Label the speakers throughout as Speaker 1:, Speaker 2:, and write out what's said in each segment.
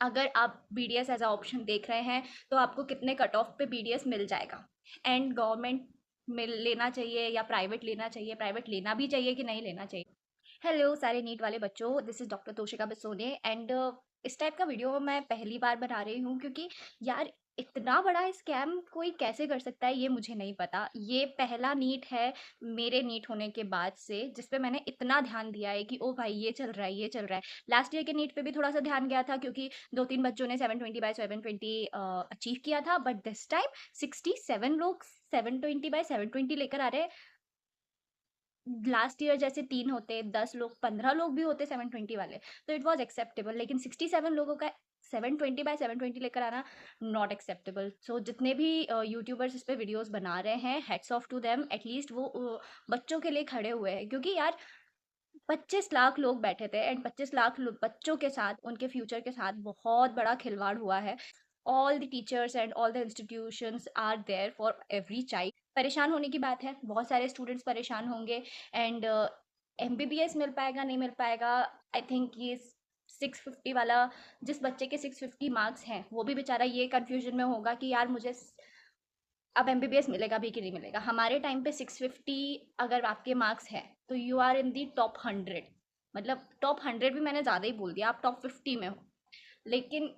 Speaker 1: अगर आप BDS as a option देख रहे हैं तो आपको कितने कट ऑफ पे बीडीएस मिल जाएगा, एंड गवर्नमेंट में लेना चाहिए या प्राइवेट लेना चाहिए, प्राइवेट लेना भी चाहिए कि नहीं लेना चाहिए। हेलो सारे नीट वाले बच्चों, this is doctor Toshika Bisone and इस टाइप का वीडियो मैं पहली बार बना रही हूँ क्योंकि यार इतना बड़ा स्कैम कोई कैसे कर सकता है ये मुझे नहीं पता। ये पहला नीट है मेरे नीट होने के बाद से जिस पे मैंने इतना ध्यान दिया है कि ओ भाई ये चल रहा है, ये चल रहा है। लास्ट ईयर के नीट पे भी थोड़ा सा ध्यान गया था क्योंकि 2-3 बच्चों ने 720/720 अचीव किया था, बट दिस टाइम 67 लोग 720/720 लेकर आ रहे हैं। लास्ट ईयर जैसे 3 होते, 10 लोग, 15 लोग भी होते 720 वाले, तो इट वाज़ एक्सेप्टेबल, लेकिन 67 लोगों का 720/720 लेकर आना नॉट एक्सेप्टेबल। सो जितने भी यूट्यूबर्स इस पे वीडियोस बना रहे हैं, heads off to them, at least वो बच्चों के लिए खड़े हुए हैं क्योंकि यार 25 लाख लोग बैठे थे एंड 25 लाख बच्चों के साथ, उनके फ्यूचर के साथ बहुत बड़ा खिलवाड़ हुआ है। All the teachers and all the institutions are there for every child. परेशान होने की बात है, बहुत सारे स्टूडेंट्स परेशान होंगे एंड एमबीबीएस मिल पाएगा नहीं मिल पाएगा। आई थिंक ये 650 वाला, जिस बच्चे के 650 मार्क्स हैं वो भी बेचारा ये कंफ्यूजन में होगा कि यार मुझे अब एमबीबीएस मिलेगा भी कि नहीं मिलेगा। हमारे टाइम पे 650 अगर आपके मार्क्स है तो you are in the top 100, मतलब टॉप 100 भी मैंने ज़्यादा ही बोल दिया, आप टॉप 50 में हो। लेकिन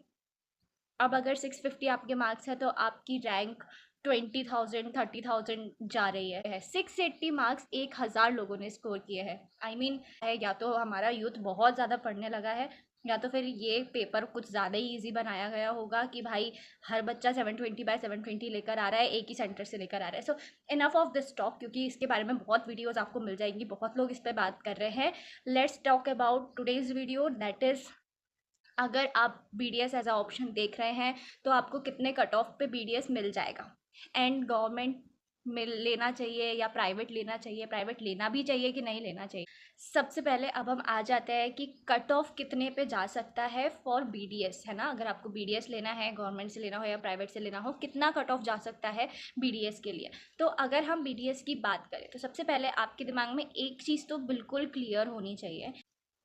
Speaker 1: अब अगर 650 आपके मार्क्स है तो आपकी रैंक 20,000 30,000 जा रही है। 680 मार्क्स 1,000 लोगों ने स्कोर किए हैं। आई मीन है, या तो हमारा यूथ बहुत ज़्यादा पढ़ने लगा है या तो फिर ये पेपर कुछ ज़्यादा ही ईजी बनाया गया होगा कि भाई हर बच्चा 720/720 लेकर आ रहा है, एक ही सेंटर से लेकर आ रहा है। सो इनफ ऑफ दिस टॉक, क्योंकि इसके बारे में बहुत वीडियोज़ आपको मिल जाएंगी, बहुत लोग इस पर बात कर रहे हैं। Let's talk about today's video, that is अगर आप बीडीएस एज अ ऑप्शन देख रहे हैं तो आपको कितने कट ऑफ पे बीडीएस मिल जाएगा, एंड गवर्नमेंट में लेना चाहिए या प्राइवेट लेना चाहिए, प्राइवेट लेना भी चाहिए कि नहीं लेना चाहिए। सबसे पहले अब हम आ जाते हैं कि कट ऑफ कितने पे जा सकता है फॉर बीडीएस, है ना। अगर आपको बीडीएस लेना है, गवर्नमेंट से लेना हो या प्राइवेट से लेना हो, कितना कट ऑफ जा सकता है बीडीएस के लिए। तो अगर हम बीडीएस की बात करें तो सबसे पहले आपके दिमाग में एक चीज़ तो बिल्कुल क्लियर होनी चाहिए।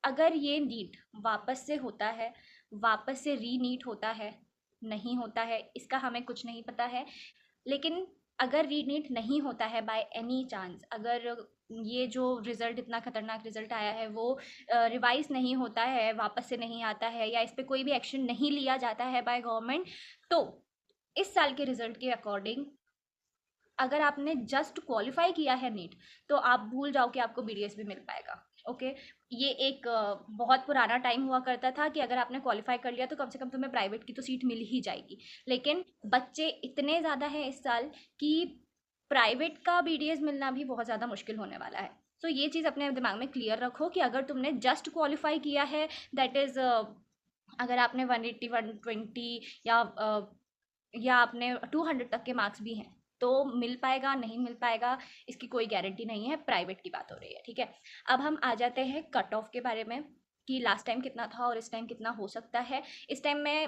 Speaker 1: अगर ये नीट वापस से होता है, वापस से रीनीट होता है, नहीं होता है, इसका हमें कुछ नहीं पता है। लेकिन अगर रीनीट नहीं होता है बाय एनी चांस, अगर ये जो रिज़ल्ट, इतना खतरनाक रिज़ल्ट आया है, वो रिवाइज नहीं होता है, वापस से नहीं आता है, या इस पर कोई भी एक्शन नहीं लिया जाता है बाय गवर्नमेंट, तो इस साल के रिज़ल्ट के अकॉर्डिंग अगर आपने जस्ट क्वालिफाई किया है नीट तो आप भूल जाओ कि आपको बीडीएस भी मिल पाएगा। ओके, ये एक बहुत पुराना टाइम हुआ करता था कि अगर आपने क्वालिफाई कर लिया तो कम से कम तुम्हें प्राइवेट की तो सीट मिल ही जाएगी। लेकिन बच्चे इतने ज़्यादा हैं इस साल कि प्राइवेट का बीडीएस मिलना भी बहुत ज़्यादा मुश्किल होने वाला है। तो ये चीज़ अपने दिमाग में क्लियर रखो कि अगर तुमने जस्ट क्वालिफाई किया है, दैट इज़ अगर आपने 180 120 या आपने 200 तक के मार्क्स भी हैं तो मिल पाएगा नहीं मिल पाएगा इसकी कोई गारंटी नहीं है। प्राइवेट की बात हो रही है, ठीक है। अब हम आ जाते हैं कट ऑफ के बारे में कि लास्ट टाइम कितना था और इस टाइम कितना हो सकता है। इस टाइम में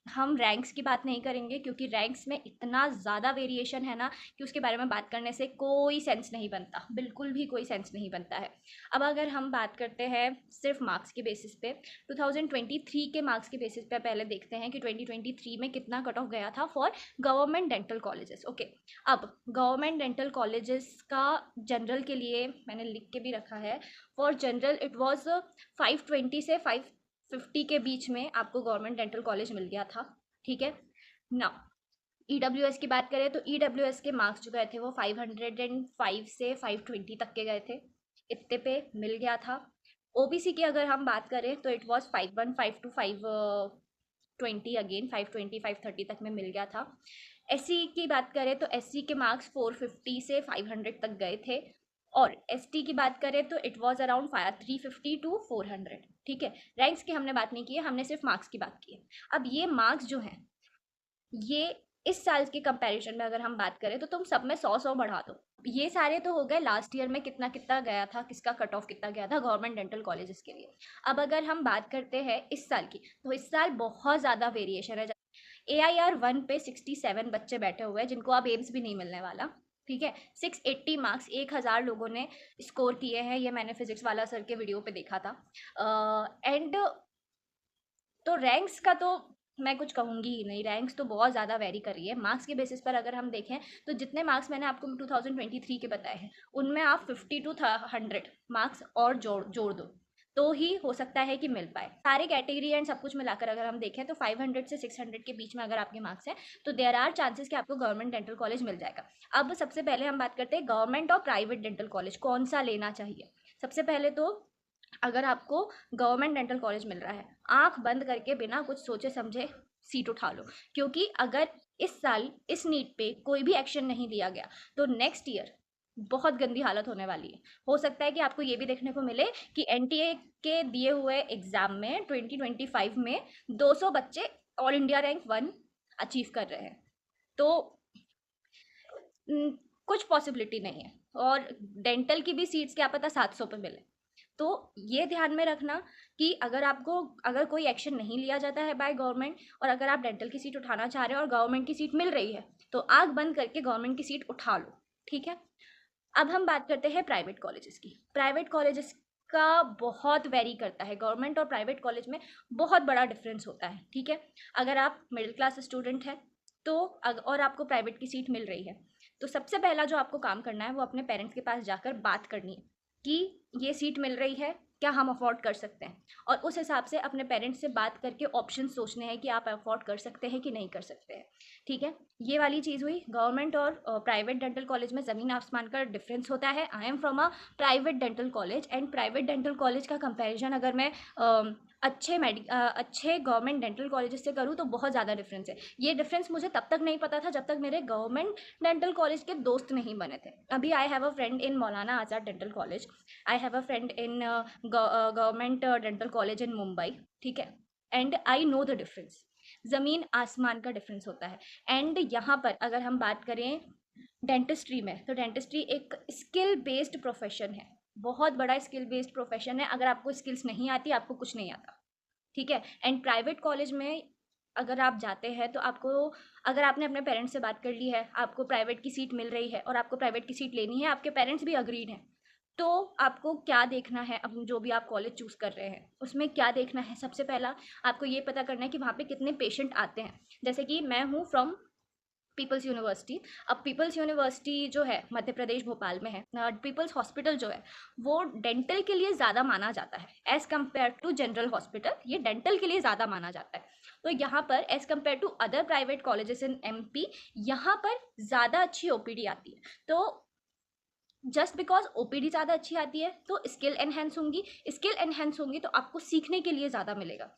Speaker 1: हम रैंक्स की बात नहीं करेंगे क्योंकि रैंक्स में इतना ज़्यादा वेरिएशन है ना कि उसके बारे में बात करने से कोई सेंस नहीं बनता, बिल्कुल भी कोई सेंस नहीं बनता है। अब अगर हम बात करते हैं सिर्फ मार्क्स के बेसिस पे, 2023 के मार्क्स के बेसिस पे पहले देखते हैं कि 2023 में कितना कट ऑफ गया था for government dental colleges. Okay, अब गवर्नमेंट डेंटल कॉलेजेस का जनरल के लिए मैंने लिख के भी रखा है। फॉर जनरल इट वाज 520 से 550 के बीच में आपको गवर्नमेंट डेंटल कॉलेज मिल गया था, ठीक है ना। ईडब्ल्यूएस की बात करें तो ईडब्ल्यूएस के मार्क्स जो गए थे वो 505 से 520 तक के गए थे, इतने पे मिल गया था। ओबीसी की अगर हम बात करें तो इट वाज 515 टू 520, अगेन 520 530 तक में मिल गया था। एससी की बात करें तो एससी के मार्क्स 450 से 500 तक गए थे, और एसटी की बात करें तो इट वाज अराउंड 350 टू 400, ठीक है। रैंक्स की हमने बात नहीं की है, हमने सिर्फ मार्क्स की बात की है। अब ये मार्क्स जो हैं ये इस साल के कंपैरिजन में अगर हम बात करें तो तुम सब में 100 बढ़ा दो। ये सारे तो हो गए लास्ट ईयर में कितना कितना गया था, किसका कट ऑफ कितना गया था गवर्नमेंट डेंटल कॉलेजेस के लिए। अब अगर हम बात करते हैं इस साल की तो इस साल बहुत ज़्यादा वेरिएशन है। AIR 1 पे 67 बच्चे बैठे हुए हैं जिनको अब एम्स भी नहीं मिलने वाला, ठीक है। 680 मार्क्स 1,000 लोगों ने स्कोर किए हैं, ये मैंने फिजिक्स वाला सर के वीडियो पे देखा था। एंड तो रैंक्स का तो मैं कुछ कहूँगी ही नहीं, रैंक्स तो बहुत ज़्यादा वेरी कर रही है। मार्क्स के बेसिस पर अगर हम देखें तो जितने मार्क्स मैंने आपको 2023 के बताए हैं, उनमें आप 50 टू 100 मार्क्स और जोड़ जोड़ दो, तो ही हो सकता है कि मिल पाए। सारे कैटेगरी एंड सब कुछ मिलाकर अगर हम देखें तो 500 से 600 के बीच में अगर आपके मार्क्स हैं, तो देयर आर चांसेस कि आपको गवर्नमेंट डेंटल कॉलेज मिल जाएगा। अब सबसे पहले हम बात करते हैं गवर्नमेंट और प्राइवेट डेंटल कॉलेज कौन सा लेना चाहिए। सबसे पहले तो अगर आपको गवर्नमेंट डेंटल कॉलेज मिल रहा है, आंख बंद करके बिना कुछ सोचे समझे सीट उठा लो, क्योंकि अगर इस साल इस नीट पे कोई भी एक्शन नहीं लिया गया तो नेक्स्ट ईयर बहुत गंदी हालत होने वाली है। हो सकता है कि आपको ये भी देखने को मिले कि एनटीए के दिए हुए एग्जाम में 2025 में 200 बच्चे ऑल इंडिया रैंक 1 अचीव कर रहे हैं। तो कुछ पॉसिबिलिटी नहीं है, और डेंटल की भी सीट्स क्या पता 700 पे मिले। तो ये ध्यान में रखना कि अगर कोई एक्शन नहीं लिया जाता है बाय गवर्नमेंट, और अगर आप डेंटल की सीट उठाना चाह रहे हो और गवर्नमेंट की सीट मिल रही है, तो आंख बंद करके गवर्नमेंट की सीट उठा लो, ठीक है। अब हम बात करते हैं प्राइवेट कॉलेजेस की। प्राइवेट कॉलेजेस का बहुत वेरी करता है, गवर्नमेंट और प्राइवेट कॉलेज में बहुत बड़ा डिफरेंस होता है, ठीक है। अगर आप मिडिल क्लास स्टूडेंट हैं तो और आपको प्राइवेट की सीट मिल रही है, तो सबसे पहला जो आपको काम करना है वो अपने पेरेंट्स के पास जाकर बात करनी है कि ये सीट मिल रही है, क्या हम अफोर्ड कर सकते हैं, और उस हिसाब से अपने पेरेंट्स से बात करके ऑप्शन सोचने हैं कि आप अफोर्ड कर सकते हैं कि नहीं कर सकते हैं, ठीक है। ये वाली चीज़ हुई। गवर्नमेंट और प्राइवेट डेंटल कॉलेज में ज़मीन आसमान का डिफरेंस होता है। I am from a private dental college, and private dental college का कंपैरिजन अगर मैं अच्छे गवर्नमेंट डेंटल कॉलेजेस से करूँ तो बहुत ज़्यादा डिफरेंस है। ये डिफरेंस मुझे तब तक नहीं पता था जब तक मेरे गवर्नमेंट डेंटल कॉलेज के दोस्त नहीं बने थे। अभी आई have a friend in Maulana Azad dental college, I have a friend in government dental college in Mumbai, ठीक है। And I know the difference, ज़मीन आसमान का डिफरेंस होता है। एंड यहाँ पर अगर हम बात करें डेंटिस्ट्री में, तो डेंटिस्ट्री एक स्किल बेस्ड प्रोफेशन है, बहुत बड़ा स्किल बेस्ड प्रोफेशन है। अगर आपको स्किल्स नहीं आती, आपको कुछ नहीं आता, ठीक है। एंड प्राइवेट कॉलेज में अगर आप जाते हैं तो आपको, अगर आपने अपने पेरेंट्स से बात कर ली है, आपको प्राइवेट की सीट मिल रही है और आपको प्राइवेट की सीट लेनी है, आपके पेरेंट्स भी अग्रीड हैं, तो आपको क्या देखना है, अब जो भी आप कॉलेज चूज़ कर रहे हैं उसमें क्या देखना है। सबसे पहला आपको ये पता करना है कि वहाँ पे कितने पेशेंट आते हैं। जैसे कि मैं हूँ फ्रॉम पीपल्स यूनिवर्सिटी। अब पीपल्स यूनिवर्सिटी जो है मध्य प्रदेश भोपाल में है, पीपल्स हॉस्पिटल जो है वो डेंटल के लिए ज़्यादा माना जाता है as compare to general hospital, ये डेंटल के लिए ज़्यादा माना जाता है। तो यहाँ पर as compare to other private colleges in MP, यहाँ पर ज़्यादा अच्छी ओपीडी आती है। तो जस्ट बिकॉज ओपीडी ज़्यादा अच्छी आती है तो स्किल एनहेंस होंगी, स्किल एनहेंस होंगी तो आपको सीखने के लिए ज़्यादा मिलेगा।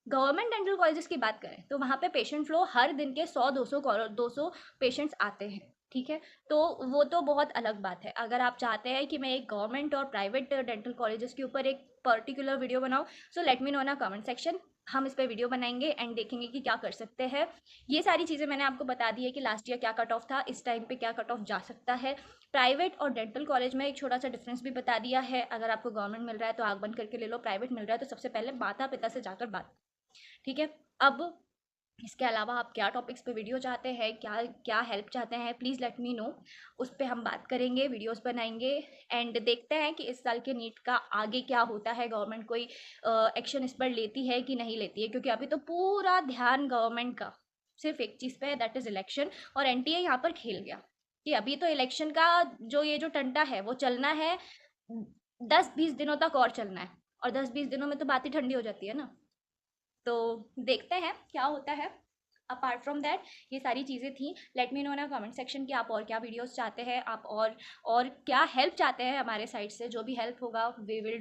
Speaker 1: गवर्नमेंट डेंटल कॉलेजेस की बात करें तो वहाँ पे पेशेंट फ्लो हर दिन के 100-200 पेशेंट्स आते हैं, ठीक है। तो वो तो बहुत अलग बात है। अगर आप चाहते हैं कि मैं एक गवर्नमेंट और प्राइवेट डेंटल कॉलेजेस के ऊपर एक पर्टिकुलर वीडियो बनाऊँ, सो लेट मी नो ना कमेंट सेक्शन, हम इस पर वीडियो बनाएंगे एंड देखेंगे कि क्या कर सकते हैं। ये सारी चीज़ें मैंने आपको बता दी है कि लास्ट ईयर क्या कट ऑफ था, इस टाइम पे क्या कट ऑफ जा सकता है। प्राइवेट और डेंटल कॉलेज में एक छोटा सा डिफरेंस भी बता दिया है। अगर आपको गवर्नमेंट मिल रहा है तो आग बंद करके ले लो, प्राइवेट मिल रहा है तो सबसे पहले माता पिता से जाकर बात, ठीक है। अब इसके अलावा आप क्या टॉपिक्स पे वीडियो चाहते हैं, क्या क्या हेल्प चाहते हैं, प्लीज़ लेट मी नो, उस पर हम बात करेंगे, वीडियोस बनाएंगे। एंड देखते हैं कि इस साल के नीट का आगे क्या होता है, गवर्नमेंट कोई एक्शन इस पर लेती है कि नहीं लेती है, क्योंकि अभी तो पूरा ध्यान गवर्नमेंट का सिर्फ एक चीज़ पे है, दैट इज़ इलेक्शन। और एनटीए यहाँ पर खेल गया कि अभी तो इलेक्शन का जो टंटा है वो चलना है, 10-20 दिनों तक और चलना है, और 10-20 दिनों में तो बात ही ठंडी हो जाती है ना। तो देखते हैं क्या होता है। अपार्ट फ्रॉम दैट ये सारी चीज़ें थी। लेट मी नो ना कमेंट सेक्शन कि आप और क्या वीडियोस चाहते हैं, आप और क्या हेल्प चाहते हैं हमारे साइड से। जो भी हेल्प होगा we will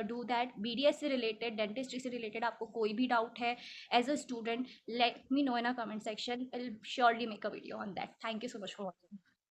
Speaker 1: do that. BDS से रिलेटेड, डेंटिस्ट्री से रिलेटेड आपको कोई भी डाउट है as a student, let me know in a comment section, will surely make a video on that. Thank you so much for watching.